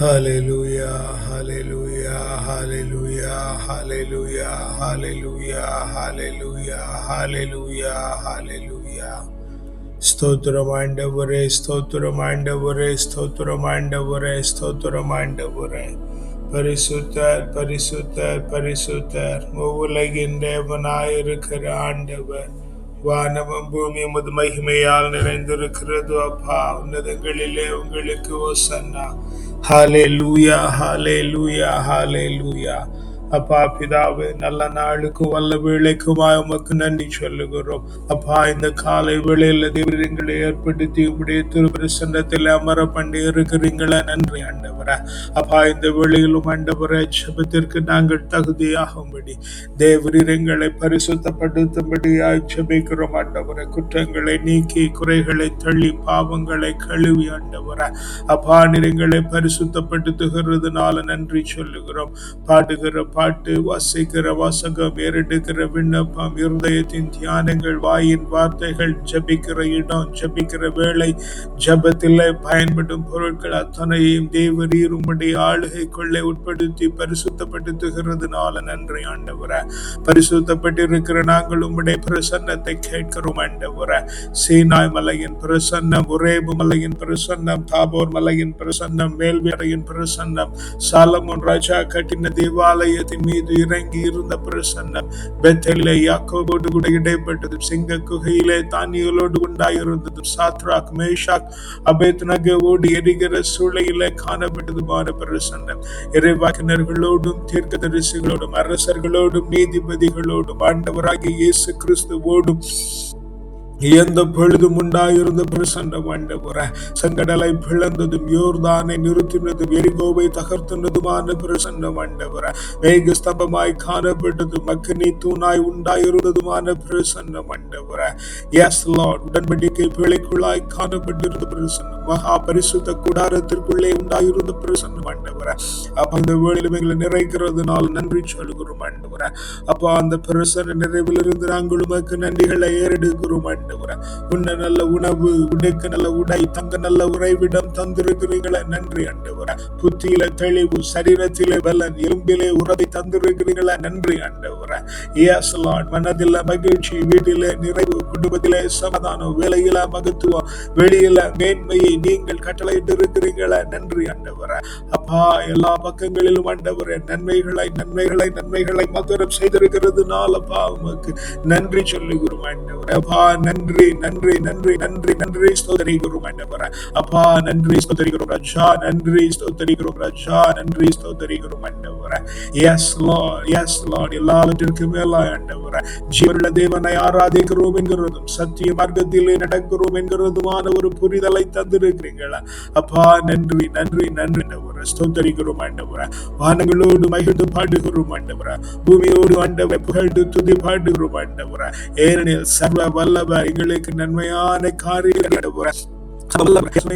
Hallelujah, hallelujah, hallelujah, hallelujah, hallelujah, hallelujah, hallelujah, hallelujah. ஸ்தோத்திரம் ஆண்டவரே, ஸ்தோத்திரம் ஆண்டவரே, ஸ்தோத்திரம் ஆண்டவரே, ஸ்தோத்திரம் ஆண்டவரே. பரிசுத்தர், பரிசுத்தர், பரிசுத்தர், உலகின் தேவனாயிருக்கிற ஆண்டவர். வானமும் பூமி உமது மகிமையால் நிறைந்திருக்கிறது அப்பா. உன்னதங்களிலே உங்களுக்கு ஓசன்னா. ஹalleluya, ஹalleluya, ஹalleluya. அப்பா பிதாவே, நல்ல நாளுக்கும் வல்ல வேளைக்குமாய் உமக்கு நன்றி சொல்லுகிறோம். அப்பா, இந்த காலை வேளையில தேவரீர் எங்களை ஏற்படுத்தி உடைய திருப்பிரசன்னத்தில் அமர பண்ணி இருக்கிறீங்களா, நன்றி ஆண்டவரே. அப்பா, இந்த வேளையிலும் ஆண்டவரே, ஜெபத்திற்கு நாங்கள் தகுதியாகும்படி தேவரீர் எங்களை பரிசுத்தப்படுத்தும்படியாய் ஜெபிக்கிறோம் ஆண்டவரே. குற்றங்களை நீக்கி, குறைகளை தள்ளி, பாவங்களை கழுவி ஆண்டவரே. அப்பா, நீர் எங்களை பரிசுத்தப்படுத்துகிறதுனால நன்றி சொல்லுகிறோம். பாடுகிற பாட்டு, வாசிக்கிற வாசகம், ஏறெடுக்கிற விண்ணப்பம், இருதயத்தின் தியானங்கள், வாயின் வார்த்தைகள், ஜபிக்கிற இடம், ஜபிக்கிற வேளை, ஜபத்திலே பயன்படும் பொருட்கள் அத்தனையும் தேவரீர் உம்முடைய ஆளுகைக்குள்ளே உட்படுத்தி பரிசுத்தப்படுத்துகிறதுனால நன்றி ஆண்டவரே. பரிசுத்தப்பட்டிருக்கிற நாங்கள் உம்முடைய பிரசன்னத்தை கேட்கிறோம் ஆண்டவரே. சீனாய் மலையின் பிரசன்னம், ஒரேபு மலையின் பிரசன்னம், தாபோர் மலையின் பிரசன்னம், மேல்வியரையின் பிரசன்னம், சாலமோன் ராஜா கட்டின தேவாலயத்தின் மீது இறங்கி இருந்த பிரசன்னம், பெத்தேலிலே யாக்கோபோடு கூட இடைப்பட்டதும், சிங்க குகையிலே தானியலோடு உண்டாயிருந்ததும், சாத்ராக் மேஷாக் அபேத்நகோடு எரிகிற சூளையிலே காணப்பட்டதுமான பிரசன்னம், இறைவாக்கினர்களோடும் தீர்க்கதரிசிகளோடும் அரசர்களோடும் நீதிபதிகளோடும் ஆண்டவராகிய இயேசு கிறிஸ்துவோடும் எந்த பொழுதும் உண்டாயிருந்த பிரசன்னம் ஆண்டவரே. செங்கடலை பிளந்ததும், யோர்தானை நிறுத்தினதும், எரிகோவை தகர்த்தினதுமான பிரசன்னம் ஆண்டவரே. மேக ஸ்தம்பமாய் காணப்பட்டதும், அக்கினி தூணாய் உண்டாயிருந்ததுமான பிரசன்னம் ஆண்டவரே. எஸ் லார்ட், உடன்படிக்கை பிழைக்குள்ளாய் காணப்பட்டிருந்த பிரசன்னம், மகா பரிசுத்த கூடாரத்திற்குள்ளே உண்டாயிருந்த பிரசன்னம் ஆண்டவரே. அப்ப அந்த வேளையிலும் எங்களை நிறைக்கிறதுனால நன்றி சொல்கிறோம் ஆண்டவரே. அப்ப அந்த பிரசன்ன நிறைவில் இருந்து நாங்கள் உமக்கு நன்றிகளை ஏறெடுக்கிறோம் ஆண்டவரே. உன்ன நல்ல உணவு, உடைக்க நல்ல உடை, தங்க நல்ல உறைவிடம் தந்திருக்கிறீங்களே, நன்றி ஆண்டவரே. புத்தியில தெளிவு, சரீரத்திலே பலன், எலும்பிலே உறவை தந்திருக்கிறீங்களே, நன்றி ஆண்டவரே. எஸ் லார்ட், மனதில மகிழ்ச்சி, வீட்டிலே நிறைவு, குடும்பத்திலே சமாதானம், வேலையில மகத்துவம், வெளியில மேன்மையை நீங்கள் கட்டளையிட்டு இருக்கிறீங்களே, நன்றி ஆண்டவரே. அப்பா, எல்லா பக்கங்களிலும் ஆண்டவரே நன்மைகளை நன்மைகளை நன்மைகளை மாத்திரம் செய்திருக்கிறதுனால அப்பா உமக்கு நன்றி சொல்லுகிறோம் ஆண்டவரே. அப்பா, நன்றி நன்றி நன்றி நன்றி நன்றி ஸ்தோத்திரிக்கிறோம் ஆண்டவரே. அப்பா, நன்றி ஸ்தோத்திரிக்கிறோம் ராஜா, நன்றி ஸ்தோத்திரிக்கிறோம் ராஜா, நன்றி ஸ்தோத்திரிக்கிறோம் ஆண்டவரே. எஸ் லார்ட், எஸ் லார்ட், எல்லாவற்றிற்கும் மேலாய் ஆண்டவரே ஜீவனுள்ள தேவனை ஆராதிக்கிறோம் என்கிறதும், சத்திய மார்க்கத்திலே நடக்கிறோம் என்கிறதுமான ஒரு புரிதலை தந்திருக்கிறீங்களா அப்பா, நன்றி நன்றி நன்றி ஆண்டவரே. ஸ்தோத்திரிக்கிறோம் ஆண்டவரே. வானங்களோடு மகிழ்ந்து பாடுகிறோம் ஆண்டவரே. பூமியோடு ஆண்டவரை புகழ்ந்து துதி பாடுகிறோம் ஆண்டவரே. ஏனெனில் சர்வ வல்லவர் எங்களுக்கு நன்மையான காரியங்களை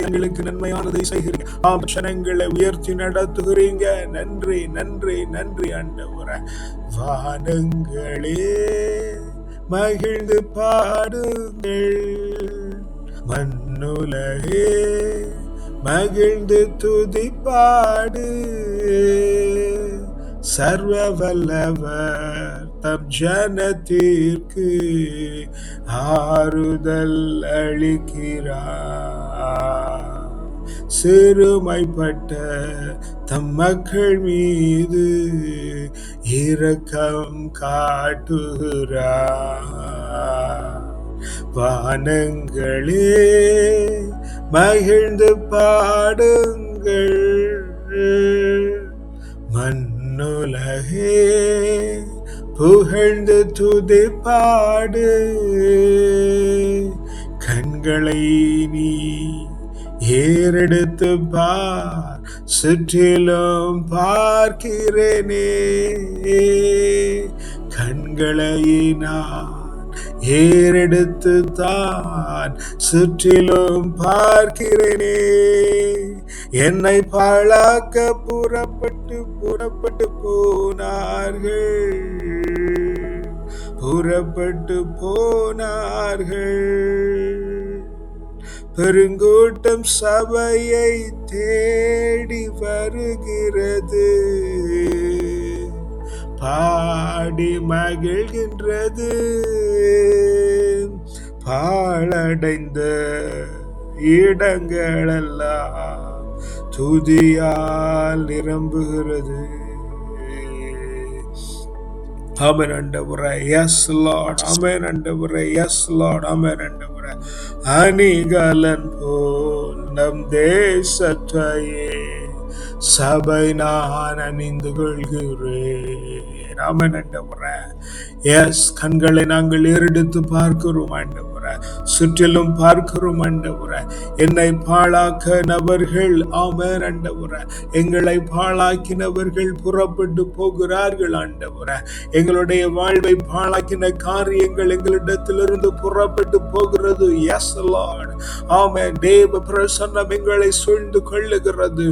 எங்களுக்கு நன்மையானதை செய்கிறீங்க. ஆபரணங்களை உயர்த்தி நடத்துகிறீங்க. நன்றி நன்றி நன்றி ஆண்டவரே. வானங்களே மகிழ்ந்து பாடுங்கள், மண்ணுலகே மகிழ்ந்து துதி பாடு. சர்வ வல்லவர் தம் ஜனத்திற்கு ஆறுதல் அளிக்கிறார். சிறுமைப்பட்ட தம் மக்கள் மீது இரக்கம் காட்டுகிறார். வானங்களே மகிழ்ந்து பாடுங்கள், மண்ணுலகே புகழ்ந்து துதி பாடு. கண்களை நீ ஏறெடுத்து பார், சுற்றிலும் பார்க்கிறேனே. கண்களை நான் ஏறெடுத்து தான் சுற்றிலும் பார்க்கிறேனே. என்னை பாழாக்க புறப்பட்டு போனார்கள், புறப்பட்டு போனார்கள். பெருங்கூட்டம் சபையை தேடி வருகிறது, பாடி மகிழ்கின்றது. பாழடைந்த இடங்களெல்லாம் துதியால் நிரம்புகிறது. ஆமென் ஆண்டவரே. Yes Lord. ஆமென் ஆண்டவரே. Yes Lord. ஆமென் ஆண்டவரே. அணிகலன் போல் நம் தேசத்தையே சபை நான் அணிந்து கொள்கிறேன். ஆமென் ஆண்டவரே. எஸ், கண்களை நாங்கள் ஏறெடுத்து பார்க்கிறோம் ஆண்டவரே, சுற்றிலும் பார்க்கிறோம் ஆண்டவரே. என்னை பாழாக்க நபர்கள், ஆமென் ஆண்டவரே, எங்களை பாழாக்கினவர்கள் புறப்பட்டு போகிறார்கள் ஆண்டவரே. எங்களுடைய வாழ்வை பாழாக்கின காரியங்கள் எங்களிடத்திலிருந்து புறப்பட்டு போகிறது. Yes Lord. ஆமென். தேவ பிரசன்னம் எங்களை சூழ்ந்து கொள்ளுகிறது.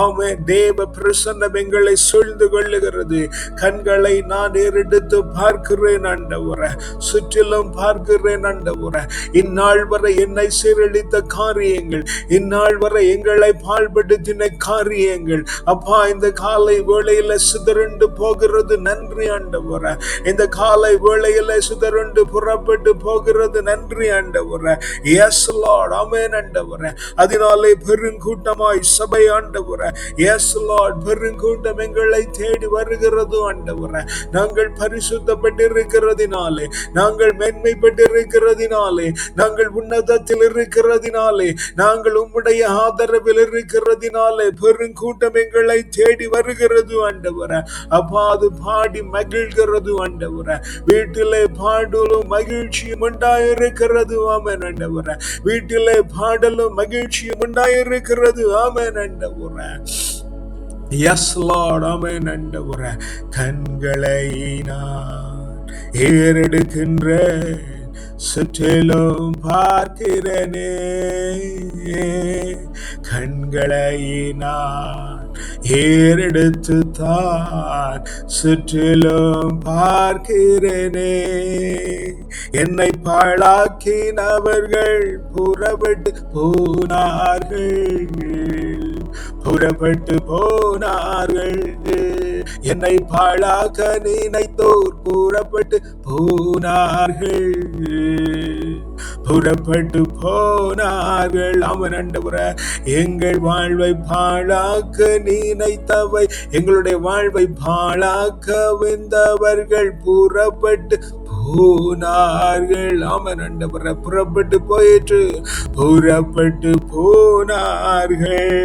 ஆமென். தேவ பிரசன்னம் எங்களை சூழ்ந்து கொள்ளுகிறது. கண்களை நான் ஏறெடுத்து பார்க்கிறேன் ஆண்டவரே, சுற்றிலும் பார்க்கிறேன் ஆண்டவரே. இந்நாள் வரை என்னை சீரழித்த காரியங்கள், இந்நாள் வரை எங்களை பாழ்படுத்தின காரியங்கள், அப்பா, இந்த காலை வேளையில சிதறண்டு போகிறது. நன்றி ஆண்டவரே. இந்த காலை வேளையில சிதறண்டு புறப்பட்டு போகிறது. நன்றி ஆண்டவரே. Yes Lord. ஆமென் ஆண்டவரே. அதனாலே பெருங்கூட்டமாய் சபை ஆண்டவரே, எஸ் லார்ட், பெருங்கூட்டம் எங்களை தேடி வருகிறது ஆண்டவரே. நாங்கள் பரிசுத்தப்பட்டிருக்கிறதினாலே, நாங்கள் மேன்மைப்பட்டிருக்கிறதினாலே, நாங்கள் உன்னதத்தில் இருக்கிறதினாலே, நாங்கள் உம்முடைய ஆதரவில் இருக்கிறதினாலே பெருங்கூட்டம் எங்களை தேடி வருகிறது ஆண்டவரே. அப்பா, அது பாடி மகிழ்கிறது ஆண்டவரே. வீட்டிலே பாடலும் மகிழ்ச்சியும் உண்டாயிருக்கிறது. ஆமென் ஆண்டவரே. வீட்டிலே பாடலும் மகிழ்ச்சியும் உண்டாயிருக்கிறது. ஆமென் ஆண்டவரே. Yes Lord. ஆமென் ஆண்டவரே. கண்களை நான் ஏறெடுக்கின்றேன், சுற்றிலும் பார்க்கிறேனே. கண்களை நான் ஏறெடுத்து தான் சுற்றிலும் பார்க்கிறேனே. என்னை பாழாக்கினவர்கள் புறப்பட்டு போனார்கள், புறப்பட்டு போனார்கள். என்னை பாழாக்க நினைத்தோர் புறப்பட்டு போனார்கள், புறப்பட்டு போனார்கள். அவன் ஆண்டவரே, எங்கள் வாழ்வை பாழாக்க நினைத்தவை, எங்களுடைய வாழ்வை பாழாக்க வந்தவர்கள் புறப்பட்டு போனார்கள். ஆமென் ஆண்டவரே. புறப்பட்டு போயிற்று, புறப்பட்டு போனார்கள்.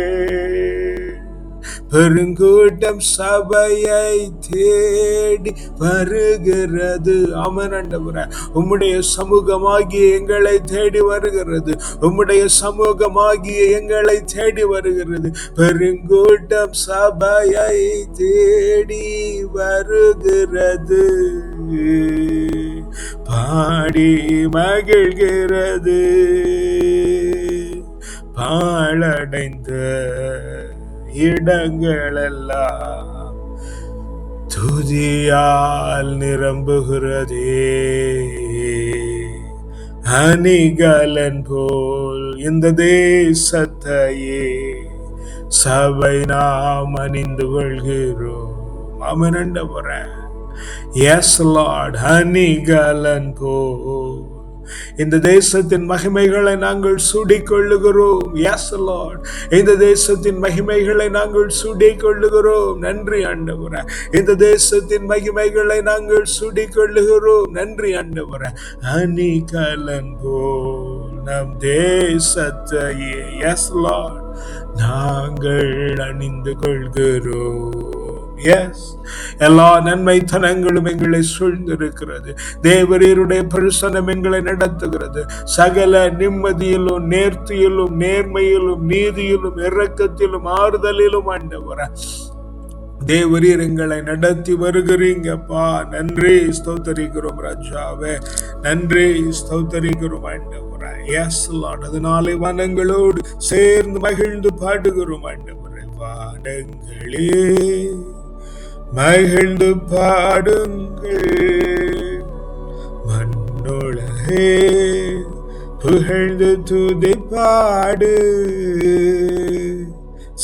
பெருங்கூட்டம் சபையை தேடி வருகிறது. ஆமென் ஆண்டவரே. உம்முடைய சமூகமாகிய எங்களை தேடி வருகிறது. உம்முடைய சமூகமாகிய எங்களை தேடி வருகிறது. பெருங்கூட்டம் சபையை தேடி வருகிறது, பாடி மகிழ்கிறது. பாழடைந்த இடங்களெல்லாம் துதியால் நிரம்புகிறதே. அணிகலன் போல் இந்த தேசத்தையே சபை நாம் அணிந்து கொள்கிறோம். ஆமென் ஆண்டவரே. Yes Lord. அணிகலன் போல் இந்த தேசத்தின் மகிமைகளை நாங்கள் சூடிக்கொள்ளுகிறோம். S Lord. இந்த தேசத்தின் மகிமைகளை நாங்கள் சூடிக்கொள்ளுகிறோம். நன்றி ஆண்டவரே. இந்த தேசத்தின் மகிமைகளை நாங்கள் சூடிக்கொள்ளுகிறோம். நன்றி ஆண்டவரே. அணிகலன் போல் நம் தேசத்தையே, எஸ் லார்ட், நாங்கள் அணிந்து கொள்கிறோம். எஸ், எல்லா நன்மை தனங்களும் எங்களை சூழ்ந்திருக்கிறது. தேவரீருடைய பிரசன்னம் எங்களை நடத்துகிறது. சகல நிம்மதியிலும் நேர்த்தியிலும் நேர்மையிலும் நீதியிலும் இரக்கத்திலும் ஆறுதலிலும் ஆண்டவரே, தேவரீர் எங்களை நடத்தி வருகிறீங்கப்பா. நன்றி ஸ்தோத்தரிக்கிறோம் ராஜாவே. நன்றி ஸ்தோத்தரிக்கிறோம் ஆண்டவரே. Yes Lord. அதனாலே வானங்களோடு சேர்ந்து மகிழ்ந்து பாடுகிறோம் ஆண்டவரே. வானங்களே மகிழ்ந்து பாடுங்கள், மண்ணுலகே புகழ்ந்து துதிப்பாடு.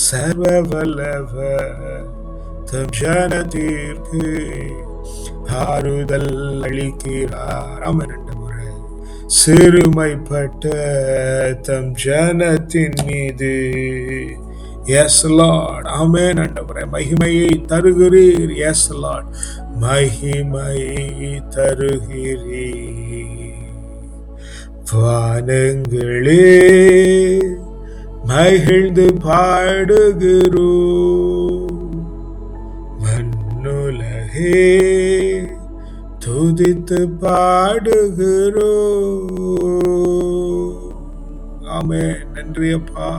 சர்வ வல்லவர் தம் ஜனத்திற்கு ஆறுதல் அளிக்கிறார். ஆமென். சிறுமைப்பட்ட தம் ஜனத்தின் மீது எஸ் லார்ட். ஆமென். ஆண்டவரே, மகிமையை தருகிறீர். எஸ் லார்ட், மகிமையை தருகிறீர். வானங்களே மகிழ்ந்து பாடுகிறோ, மண்ணுலகே துதித்து பாடுகிறோ. ஆமென். நன்றியப்பா,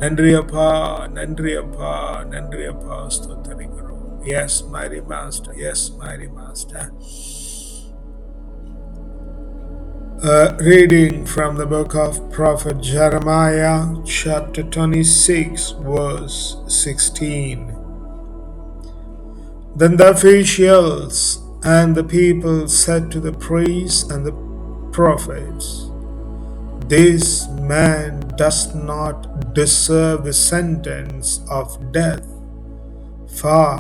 நன்றியப்பா, நன்றியப்பா, நன்றியப்பா. ஸ்தோத்திரிக்கிறோம். Yes mighty master, yes mighty master. Reading from the book of prophet Jeremiah, chapter 26, verse 16. Then the officials and the people said to the priests and the prophets, "This man does not deserve the sentence of death, for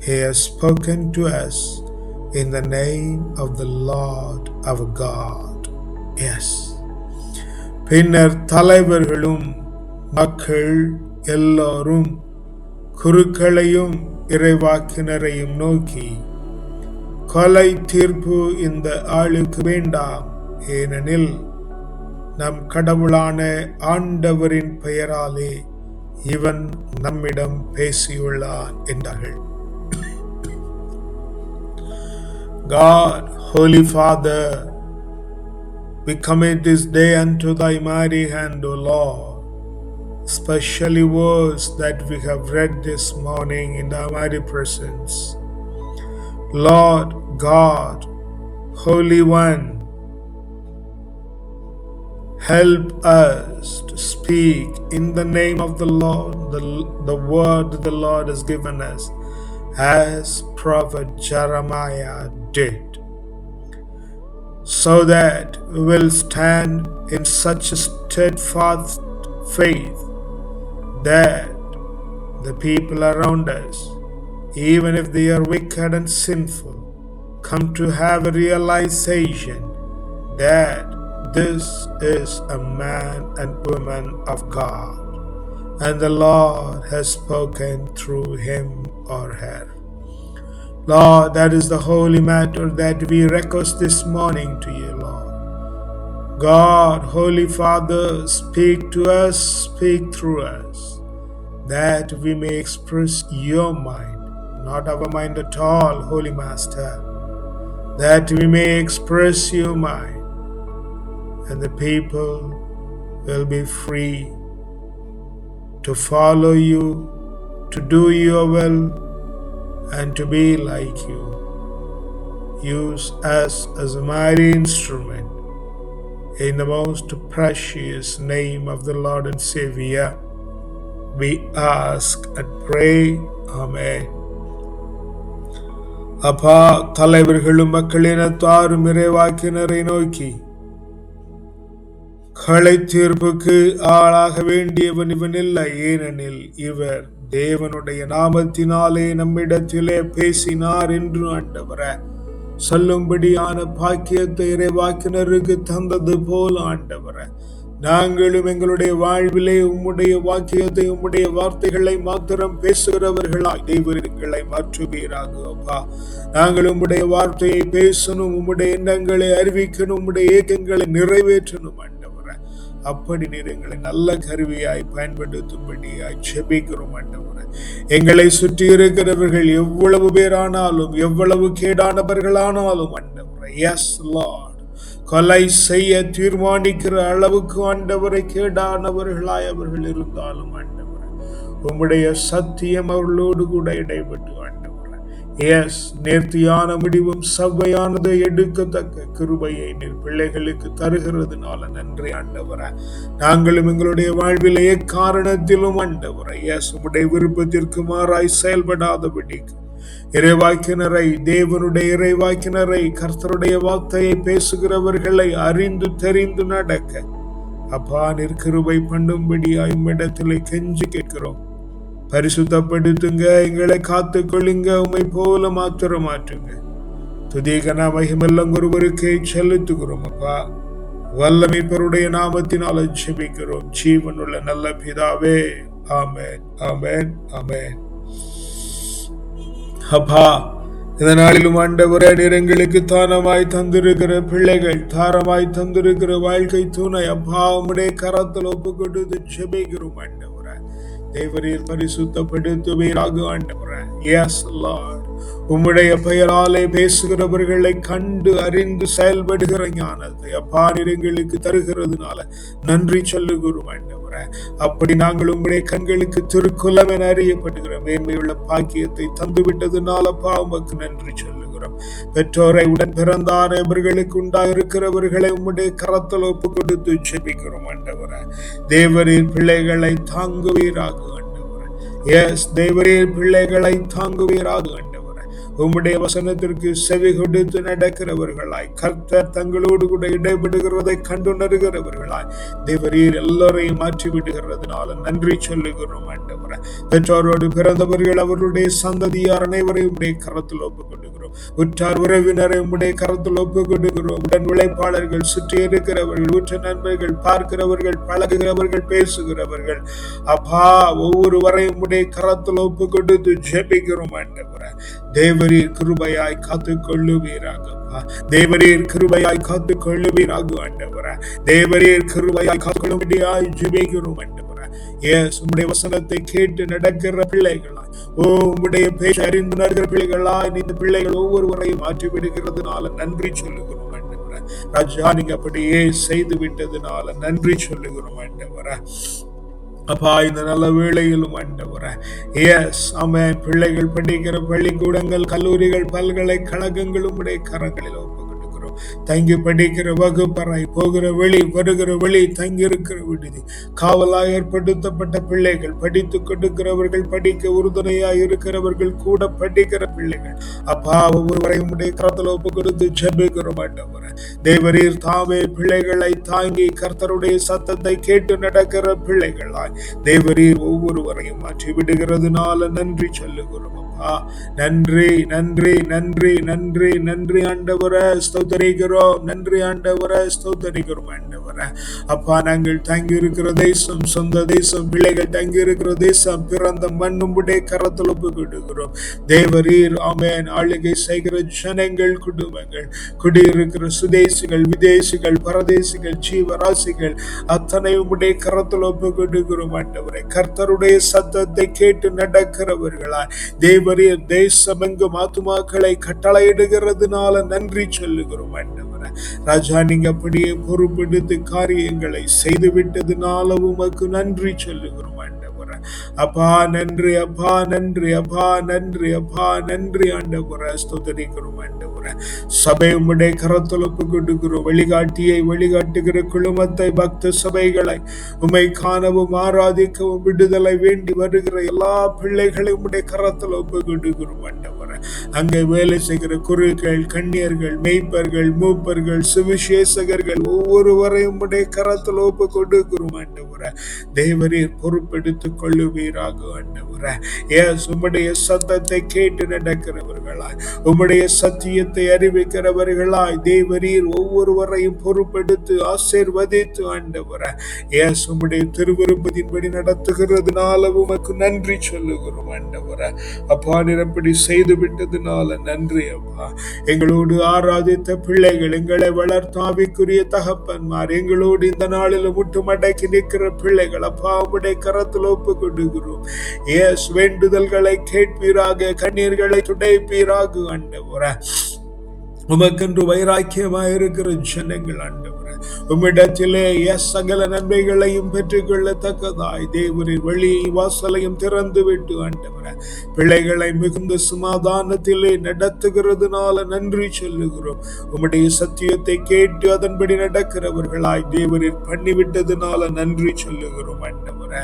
he has spoken to us in the name of the Lord our God." Yes. பின்னர் தலைவர்களும் மக்கள் எல்லோரும் குருக்களையும் இறைவாக்கினரையும் நோக்கி, கொலை தீர்ப்பு இந்த ஆளுக்கு வேண்டாம், ஏனெனில் நம் கடவுளான ஆண்டவரின் பெயராலே இவன் நம்மிடம் பேசியுள்ளான் என்றார்கள். God, Holy Father, we commit this day unto thy mighty hand, O Lord, especially words that we have read this morning in thy mighty presence. Lord God, Holy One, help us to speak in the name of the Lord, the word the Lord has given us, as prophet Jeremiah did, so that we will stand in such a steadfast faith that the people around us, even if they are wicked and sinful, come to have a realization that this is a man and woman of God, and the Lord has spoken through him or her. Lord, that is the holy matter that we request this morning to you, Lord. God, Holy Father, speak to us, speak through us, that we may express your mind, not our mind at all, Holy Master, that we may express your mind, and the people will be free to follow you, to do your will, and to be like you. Use us as a mighty instrument. In the most precious name of the Lord and Savior, we ask and pray. Amen. அப்பா, தலைவர்களும் மக்களினத்தாரும் இறைவாக்கினரை நோக்கி, கொலை தீர்ப்புக்கு ஆளாக வேண்டியவன் இவன் இல்லை, ஏனெனில் இவர் தேவனுடைய நாமத்தினாலே நம்மிடத்திலே பேசினார் என்று ஆண்டவரே சொல்லும்படியான பாக்கியத்தை இறைவாக்கினருக்கு தந்தது போல் ஆண்டவரே, நாங்களும் எங்களுடைய வாழ்விலே உம்முடைய வாக்கியத்தை, உம்முடைய வார்த்தைகளை மாத்திரம் பேசுகிறவர்களாய் தேவர்களை மாற்றுவீராக. அப்பா, நாங்கள் உம்முடைய வார்த்தையை பேசணும், உம்முடைய எண்ணங்களை அறிவிக்கணும், உம்முடைய ஏக்கங்களை நிறைவேற்றணும் ஆண்டவரே. அப்படி நீர் எங்களை நல்ல கருவியாய் பயன்படுத்தும்படியாய் ஜெபிக்கிறோம் ஆண்டவரே. எங்களை சுற்றி இருக்கிறவர்கள் எவ்வளவு பேரானாலும், எவ்வளவு கேடானவர்களானாலும் ஆண்டவரே, எஸ் லார்ட், கொலை செய்ய தீர்மானிக்கிற அளவுக்கு ஆண்டவரை கேடானவர்களாய் அவர்கள் இருந்தாலும் ஆண்டவரே, உம்முடைய சத்தியம் அவர்களோடு கூட இடைப்பட்டு ஆண்டவரே, எஸ், நேர்த்தியான முடிவும் செவ்வையானதை எடுக்கத்தக்க கிருபையை நீர் பிள்ளைகளுக்கு தருகிறதுனால நன்றி ஆண்டவரே. நாங்களும் எங்களுடைய வாழ்விலேயே காரணத்திலும் ஆண்டவரே, எஸ், உம்முடைய விருப்பத்திற்கு மாறாய் செயல்படாதபடிக்கு இறைவாக்கினரை, தேவனுடைய இறைவாக்கினரை, கர்த்தருடைய வார்த்தையை பேசுகிறவர்களை அறிந்து தெரிந்து நடக்க அப்பா நீர் கிருபை பண்ணும்படியாய் உம்மிடத்திலே கெஞ்சி கேட்கிறோம். பரிசுத்தப்படுத்துங்க, எங்களை காத்து கொள்ளுங்க, உம்மை போல மாற்றுங்க. துதிகன மகிமெல்லாம் ஒருவருக்கே செலுத்துகிறோம் அப்பா. வல்லமை பெருடைய நாமத்தினால் ஜெபிக்கிறோம் ஜீவனுள்ள நல்ல பிதாவே. ஆமென், ஆமென், ஆமென். அப்பா, இந்த நாளிலும் ஆண்டவரே, நீர் எங்களுக்கு தானமாய் தந்திருக்கிற பிள்ளைகள், தாரமாய் தந்திருக்கிற வாழ்க்கை துணை அப்பா உம்முடைய கரத்தில் ஒப்பு கொடுத்து ஜெபிக்கிறோம் ஆண்டவரே. தேவரீர் பரிசுத்தப்படுத்துவீராக ஆண்டவரே. எஸ் லார்ட், உம்முடைய பெயராலே பேசுகிறவர்களை கண்டு அறிந்து செயல்படுகிற ஞானத்தை அப்பா நீர் எங்களுக்கு தருகிறதுனால நன்றி சொல்லுகிறோம் ஆண்டவரே. அப்படி நாங்கள் உம்முடைய கண்களுக்கு திருக்குலம் என அறியப்படுகிற மேன்மையுள்ள பாக்கியத்தை தந்து விட்டதுனால அப்பா உமக்கு நன்றி சொல்லுகிறோம். பெற்றோரை உடன் பிறந்தார் இவர்களுக்கு உண்டாயிருக்கிறவர்களை உம்முடைய கரத்தில் ஒப்பு கொடுத்து ஜெபிக்கிறோம் ஆண்டவரே. தேவரின் பிள்ளைகளை தாங்குவீராக ஆண்டவரே. எஸ், தேவரின் பிள்ளைகளை தாங்குவீராக ஆண்டவரே. உம்முடைய வசனத்திற்கு செவி கொடுத்து நடக்கிறவர்களாய், கர்த்தர் தங்களோடு கூட இடைபடுகிறதை கண்டுணர்கிறவர்களாய் தேவரீர் எல்லாரையும் மாற்றி விடுகிறதுனால நன்றி சொல்லுகிறோம் ஆண்டவரே. பெற்றோரோடு பிறந்தவர்கள் அவருடைய சந்ததியார் அனைவரையும் உடைய கரத்தில் ஒப்புக் கொடுக்கிறோம். உற்றார் உறவினரை உடைய கரத்தில் ஒப்புக் கொடுக்கிறோம். உடன் உழைப்பாளர்கள், சுற்றி இருக்கிறவர்கள், உற்ற நண்பர்கள், பார்க்கிறவர்கள், பழகுகிறவர்கள், பேசுகிறவர்கள் அப்பா ஒவ்வொருவரையும் உடைய கரத்தில் ஒப்புக் கொடுத்து ஜெபிக்கிறோம் ஆண்டவரே. தேவரீர் கிருபையாய் காத்து கொள்ளுவீராகப்பா. தேவரீர் கிருபையாய் காத்து கொள்ளுவீராக ஆண்டவரே. தேவரீர் கிருபையாய் காத்து கொள்ளும்படியாய் ஜெபிக்கிறோம் ஆண்டவரே. எஸ், உம்முடைய வசனத்தை கேட்டு நடக்கிற பிள்ளைகளாய், உம்முடைய பேச்சை அறிந்து நடக்கிற பிள்ளைகளாய் இந்த பிள்ளைகள் ஒவ்வொருவரையும் மாற்றி விடுகிறதுனால நன்றி சொல்லுகிறோம் ஆண்டவரே. ராஜா, நீங்க அப்படியே செய்து விட்டதுனால நன்றி சொல்லுகிறோம் ஆண்டவரே. அப்பா, இந்த நல்ல வேளையிலும் ஆண்டவரே, எஸ் ஆமென், பிள்ளைகள் படிக்கிற பள்ளிக்கூடங்கள், கல்லூரிகள், பல்கலைக்கழகங்களும் உடைய கரங்களில் ஒப்புக்கொடுக்கிறோம். தங்கி படிக்கிற வகுப்பறை, போகிற வெளி, வருகிற வெளி, தங்கி இருக்கிற விடுதி, காவலாய் ஏற்படுத்தப்பட்ட பிள்ளைகள், படித்துக் கொடுக்கிறவர்கள், படிக்க உறுதுணையாய் இருக்கிறவர்கள், கூட படிக்கிற பிள்ளைகள் அப்பா ஒவ்வொருவரையும் உடைய கரத்தில் ஒப்பு கொடுத்து ஜெபிக்கிறோம் ஆண்டவரே. தேவரீர் தாமே பிள்ளைகளை தாங்கி கர்த்தருடைய சத்தத்தை கேட்டு நடக்கிற பிள்ளைகளாய் தேவரீர் ஒவ்வொருவரையும் மாற்றி விடுகிறதுனால நன்றி சொல்லுகிறோம் அப்பா. நன்றி, நன்றி, நன்றி, நன்றி, நன்றி ஆண்டவரே, ஸ்தோத்தரிக்கிறோம். நன்றி ஆண்டவரே, ஸ்தோத்தரிக்கிறோம் ஆண்டவரே. அப்பா, நாங்கள் தங்கி இருக்கிற தேசம், சொந்த தேசம், பிள்ளைகள் தங்கி இருக்கிற தேசம், பிறந்த மண்ணும் உடைய கரத்தில் ஒப்பு கொடுக்கிறோம். தேவரீர் ஆமென், ஆளுகை செய்கிற ஜனங்கள், குடும்பங்கள், குடியிருக்கிற சுதேசிகள், விதேசிகள், பரதேசிகள், ஜீவராசிகள் அத்தனையும் உடைய கரத்தில் ஒப்பு கொடுக்கிறோம் ஆண்டவரே. கர்த்தருடைய சத்தத்தை கேட்டு நடக்கிறவர்களாய் தேவரீர் தேசமெங்கும் ஆத்துமாக்களை கட்டளையிடுகிறதுனால நன்றி சொல்லுகிறோம் ஆண்டவரே. ராஜா, நீங்க அப்படியே பொறுப்பெடுத்து காரியங்களை செய்து விட்டதுனால உமக்கு நன்றி சொல்லுகிறோம் ஆண்டவரே. அப்பா நன்றி, அப்பா நன்றி, அப்பா நன்றி, அப்பா நன்றி ஆண்டவரே, ஸ்தோத்திரிக்கிறோம் ஆண்டவரே. சபை உம்முடைய கரத்தில் ஒப்பு கொடுக்கிறோம். வழிகாட்டியை வழிகாட்டுகிற குழுமத்தை, பக்த சபைகளை உம்மை காணவும் ஆராதிக்கவும் விடுதலை வேண்டி வருகிற எல்லா பிள்ளைகளையும் உம்முடைய கரத்தில் ஒப்பு கொடுக்கிறோம் ஆண்டவரே. அங்கே வேலை செய்கிற குருக்கள், கன்னியர்கள், மேய்ப்பர்கள், மூப்பர்கள், சுவிசேஷகர்கள் ஒவ்வொருவரையும் உம்முடைய கரத்தில் ஒப்பு கொடுக்கிறோம் ஆண்டவரே. தேவரீர் பொறுப்பெடுத்துக் கொள்ளுவீராக ஆண்டவரே. எஸ், உம்முடைய சத்தத்தை கேட்டு நடக்கிறவர்களாய், உம்முடைய சத்தியத்தை அறிவிக்கிறவர்களாய் தேவரீர் ஒவ்வொருவரையும் பொறுப்பெடுத்து ஆசீர்வதித்து ஆண்டவரே. எஸ், உம்முடைய திருவிருப்பத்தின்படி நடத்துகிறதுனால உமக்கு நன்றி சொல்லுகிறோம் ஆண்டவரே. அப்பா, நிரப்படி செய்து விட்டதுனால நன்றி அப்பா. எங்களோடு ஆராதித்த பிள்ளைகள், எங்களை வளர்த்த ஆவிக்குரிய தகப்பன்மார், எங்களோடு இந்த நாளில் முட்டுமடக்கி நிற்கிற பிள்ளைகள் அப்பா உம்முடைய கரத்தில் ஒப்பு கொடுக்கிறோம். எஸ், வேண்டுதல்களை கேட்பீராக, கண்ணீர்களை துடைப்பீராக ஆண்டவரே. உமக்கென்று வைராக்கியமாய் இருக்கிற ஜனங்கள் ஆண்டவரே, உம்மிடத்திலே சகல நன்மைகளையும் பெற்றுக்கொள்ளத்தக்கதாய் தேவரின் வழி வாசலையும் திறந்து விட்டு ஆண்டவரே பிள்ளைகளை மிகுந்த சமாதானத்திலே நடத்துகிறதுனால நன்றி சொல்லுகிறோம். உம்முடைய சத்தியத்தை கேட்டு அதன்படி நடக்கிறவர்களாய் தேவரின் பண்ணிவிட்டதுனால நன்றி சொல்லுகிறோம் ஆண்டவரே.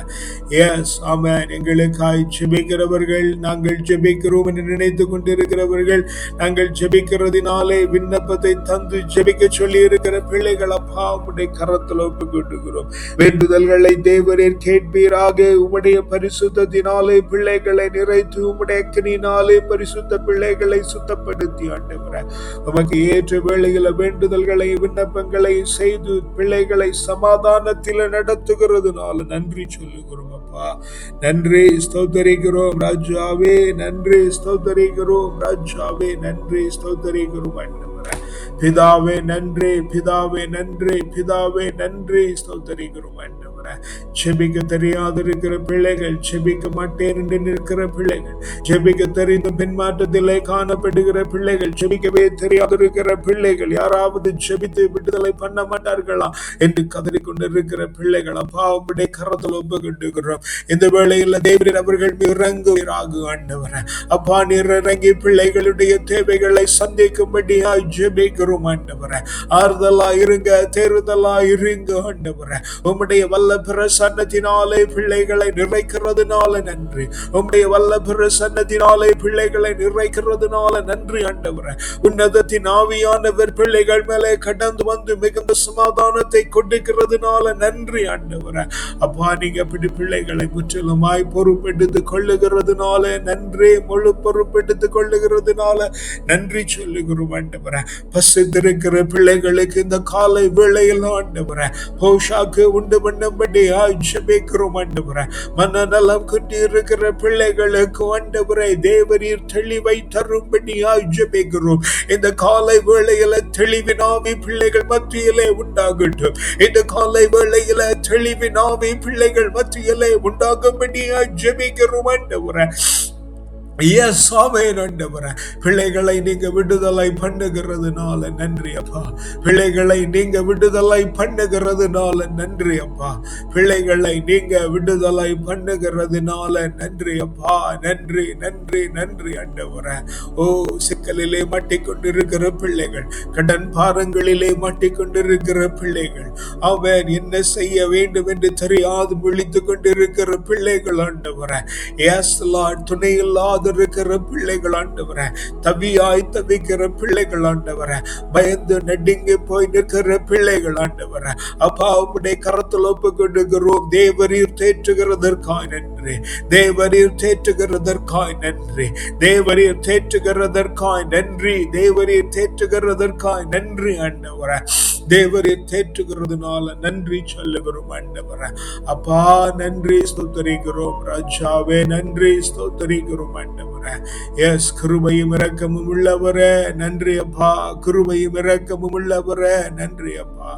எஸ் ஆமென். எங்களுக்காய் ஜெபிக்கிறவர்கள், நாங்கள் ஜெபிக்கிறோம் என்று நினைத்து கொண்டிருக்கிறவர்கள், நாங்கள் ஜெபிக்கிறதினாலே விண்ணப்பத்தை தந்து ஜெபிக்க சொல்லி இருக்கிற பிள்ளைகள் அப்பா உம்முடைய கரத்தில் ஒப்புக்கொண்டுகிறோம். வேண்டுதல்களை தேவரீர் கேட்பீராக. உம்முடைய பரிசுத்தத்தினாலே பிள்ளைகளை நிறைத்து உம்முடைய அக்கினியினாலே பரிசுத்த பிள்ளைகளை சுத்தப்படுத்தி ஆண்டவரே உமக்கு ஏற்ற வேளையில வேண்டுதல்களை விண்ணப்பங்களை செய்து பிள்ளைகளை சமாதானத்தில் நடத்துகிறதுனால நன்றி சொல்லுகிறோம் அப்பா. நன்றி ஸ்தோத்தரிக்கிறோம் ராஜாவே, நன்றி ஸ்தோத்தரிக்கிறோம் ராஜாவே, நன்றி ஸ்தோத்தரிக்கிறோம் ஆண்டவரே. பிதாவே நன்றி, பிதாவே நன்றி, பிதாவே நன்றி ஸ்தோத்தரிக்கிறோம் ஆண்டவரே. ஜெபிக்க தெரியாதிருக்கிற பிள்ளைகள், ஜெபிக்க மாட்டேன் என்று நிற்கிற பிள்ளைகள், ஜெபிக்க தெரிந்த பின்மாற்றத்திலே காணப்படுகிற பிள்ளைகள், ஜெபிக்கவே தெரியாதிருக்கிற பிள்ளைகள், யாராவது ஜெபித்து விடுதலை பண்ண மாட்டார்களா என்று கதறிக்கொண்டிருக்கிற பிள்ளைகள் அப்பா உம்முடைய கரத்தில் ஒப்புக்கொண்டுகிறோம். இந்த வேளையில் தேவரீர் அவர்கள் இறங்குவீராக ஆண்டவரே. அப்பா நீர் இறங்கி பிள்ளைகளுடைய தேவைகளை சந்திக்கும்படியாய் ஜெபிக்கிறோம் ஆண்டவரே. ஆறுதலா இருங்க, தேறுதலா இருங்க ஆண்டவரே. உம்முடைய வல்ல பிரசன்னத்தினாலே பிள்ளைகளை நிறைக்கிறதுனால நன்றி. உம்முடைய வல்ல பிரசன்னத்தினாலே பிள்ளைகளை நிறைக்கிறதுனால நன்றி ஆண்டவரே. உன்னதத்தின் ஆவியானவர் பிள்ளைகள் மேலே கடந்து வந்து மிகுந்த சமாதானத்தை கொடுக்கிறதுனால நன்றி ஆண்டவரே. அப்பா நீங்க அப்படி பிள்ளைகளை முற்றிலுமாய் பொறுப்பெடுத்துக் கொள்ளுகிறதுனால நன்றி, முழு பொறுப்பெடுத்துக் கொள்ளுகிறதுனால நன்றி சொல்லுகிறோம் ஆண்டவரே. பசித்திருக்கிற பிள்ளைகளுக்கு இந்த காலை வேளையில் ஆண்டவரே போஷாக்கு உண்டு பண்ணும்படி ஜெபிக்கிறோம் ஆண்டவரே. மனநலம் குட்டி இருக்கிற பிள்ளைகளுக்கு ஆண்டவரே தேவரீர் தெளிவை தரும்படி ஜெபிக்கிறோம். இந்த காலை வேளையில தெளிவின் ஆவி பிள்ளைகள் மத்தியிலே உண்டாகட்டும். இந்த காலை வேளையில தெளிவின் ஆவி பிள்ளைகள் மத்தியிலே உண்டாகும்படி ஜெபிக்கிறோம் ஆண்டவரே. பிள்ளைகளை நீங்க விடுதலை பண்ணுகிறதுனால நன்றி அப்பா. பிள்ளைகளை நீங்க விடுதலை பண்ணுகிறதுனால நன்றி அப்பா. பிள்ளைகளை நீங்க விடுதலை பண்ணுகிறதுனால நன்றி அப்பா. நன்றி நன்றி நன்றி ஆண்டவரே. ஓ சிக்கலிலே மாட்டிக்கொண்டிருக்கிற பிள்ளைகள், கடன் பாரங்களிலே மாட்டிக்கொண்டிருக்கிற பிள்ளைகள், அவன் என்ன செய்ய வேண்டும் என்று தெரியாது விழித்துக் கொண்டிருக்கிற பிள்ளைகள் ஆண்டவரே. துணை இல்லாத இருக்கிற பிள்ளைகள் ஆண்டவரே, தவியாய் தவிக்கிற பிள்ளைகள் ஆண்டவரே, பயந்து நடுங்கி போய் நிற்கிற பிள்ளைகள் ஆண்டவரே. அப்பா உம்முடைய கரத்தில் ஒப்புக்கொண்டுகிறோம். தேவரீர் தேற்றுகிறதற்காய் நன்றி, தேவரீர் தேற்றுகிறதற்காய் நன்றி, தேவரீர் தேற்றுகிறதற்காய் நன்றி, தேவரீர் தேற்றுகிறதற்காய் நன்றி ஆண்டவரே. தேவரீர் தேற்றுகிறதுனால நன்றி சொல்லுகிறோம் ஆண்டவரே. அப்பா நன்றி ஸ்தோத்திரிக்கிறோம் ராஜாவே, நன்றி ஸ்தோத்திரிக்கிறோம் ஆண்டவரே. எஸ் கிருபையும் இரக்கமும் உள்ளவரே நன்றி அப்பா. கிருபையும் இரக்கமும் உள்ளவரே நன்றி அப்பா.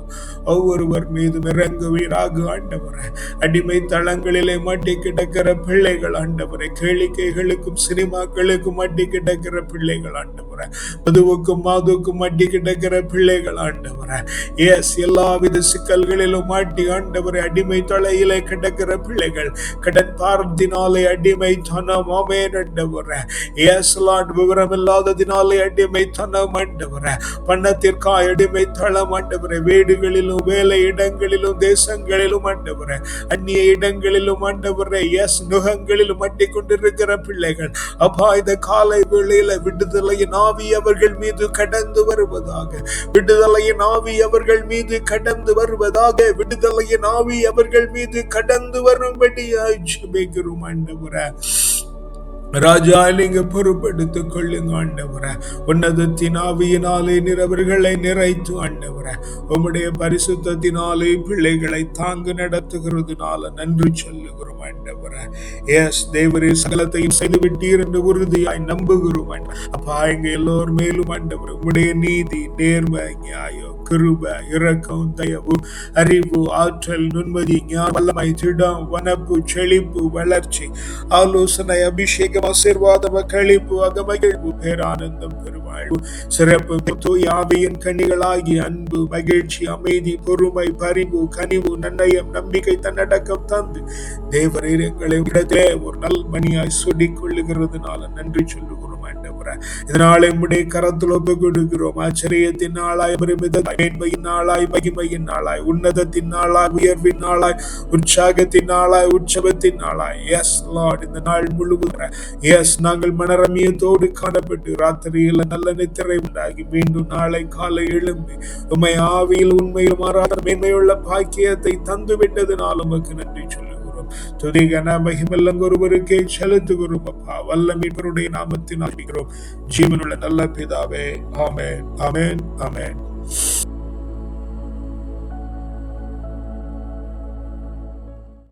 ஒவ்வொருவர் மீதும் இறங்குவீராக ஆண்டவரே. அடிமை தளங்களிலே மாட்டி கிடக்கிற பிள்ளைகள் ஆண்டவரே, கேளிக்கைகளுக்கும் சினிமாக்களுக்கும் மாட்டி கிடக்கிற பிள்ளைகள் ஆண்டவரே, மதுவுக்கும் மாதுவுக்கும் மாட்டி கிடக்கிற பிள்ளைகள் ஆண்டவரே. எஸ் எல்லாவித சிக்கல்களிலும் மாட்டி ஆண்டவரே அடிமை தலையிலே கிடக்கிற பிள்ளைகள், கடன் பாரத்தினாலே அடிமை தனம் ஆமென் ஆண்டவரே. எஸ் லார்ட் விவரம் இல்லாததினாலே அடிமை தனம் ஆண்டவரே, பணத்திற்காய் அடிமை தளம் ஆண்டவரே, வீடுகளிலும் வேலை இடங்களிலும் தேசங்களிலும் ஆண்டவரே, அந்நிய இடங்களிலும் ஆண்டவரே, எஸ் நுகங்களிலும் மாட்டி கொண்டிருக்கிற பிள்ளைகள் அப்பா இந்த காலை வேளையில விடுதலையின் ஆவி அவர்கள் மீது கடந்து வருவதாக, விடுதலையின் ஆவி அவர்கள் மீது கடந்து வருவதாக, விடுதலையின் ஆவி அவர்கள் மீது கடந்து வரும்படியாய் ஜெபிக்கிறோம் ஆண்டவரே. ராஜா நீங்க பொறுப்பெடுத்துக் கொள்ளுங்க ஆண்டவரே. உன்னதத்தின் ஆவியினாலே அவர்களை நிறைத்து ஆண்டவரே, உம்முடைய பரிசுத்தத்தினாலே பிள்ளைகளை தாங்கு நடத்துகிறதுனால நன்றி சொல்லுகிறோம் ஆண்டவரே. எஸ் தேவரே சகலத்தையும் செய்து விட்டீர் என்று உறுதியாய் நம்புகிறோம் அப்பா. எங்க எல்லோர் மேலும் ஆண்டவரே உம்முடைய நீதி, நேர்மை, நியாயம், கிருபை, இரக்கம், தயவு, அறிவு, ஆற்றல், நுண்மதி, ஞானம், வல்லமை, திடம், வனப்பு, செழிப்பு, வளர்ச்சி, ஆலோசனை, அபிஷேகம், ஆசீர்வாதம், களிப்பு, அகமகிழ்வு, பேரானந்தம், பெருவாழ்வு, சிறப்பு, தூய ஆவியின் கனிகளாகி அன்பு, மகிழ்ச்சி, அமைதி, பொறுமை, பரிவு, கனிவு, நன்னயம், நம்பிக்கை, தன்னடக்கம் தந்து தேவரீர் எங்களை இடத்திலே ஒரு நல் மணியாய் சொல்லிக் கொள்ளுகிறதுனால நன்றி சொல்லுகிறோம் ஆண்டவரே. இதனால நம்முடைய கரத்தில் ஒப்பு கொடுக்கிறோம். ஆச்சரியத்தின் நாளாய், மேன்மையின் நாளாய், மகிமையின் நாளாய், உன்னதத்தின் நாளாய், உயர்வின் நாளாய், உற்சாகத்தின் நாளாய், உற்சவத்தின் நாளாய். எஸ் லார்ட், இந்த நாள் முழுவதும் எஸ் நாங்கள் மனரமியத்தோடு காணப்பட்டு ராத்திரியில் நல்ல நித்திரை உண்டாகி மீண்டும் நாளை காலை எழும்பி உம்மை ஆவியில் உண்மையில் மாறாத மேன்மையுள்ள பாக்கியத்தை தந்து விட்டதினால் உமக்கு நன்றி சொல்லுகிறோம். துதி கன மகிமெல்லாம் ஒருவருக்கே செலுத்துகிறோம் அப்பா. வல்ல மீட்பருடைய நாமத்தில் ஆரம்பிக்கிறோம். ஜீவனுள்ள நல்ல பிதாவே, ஆமென், ஆமென், ஆமென்.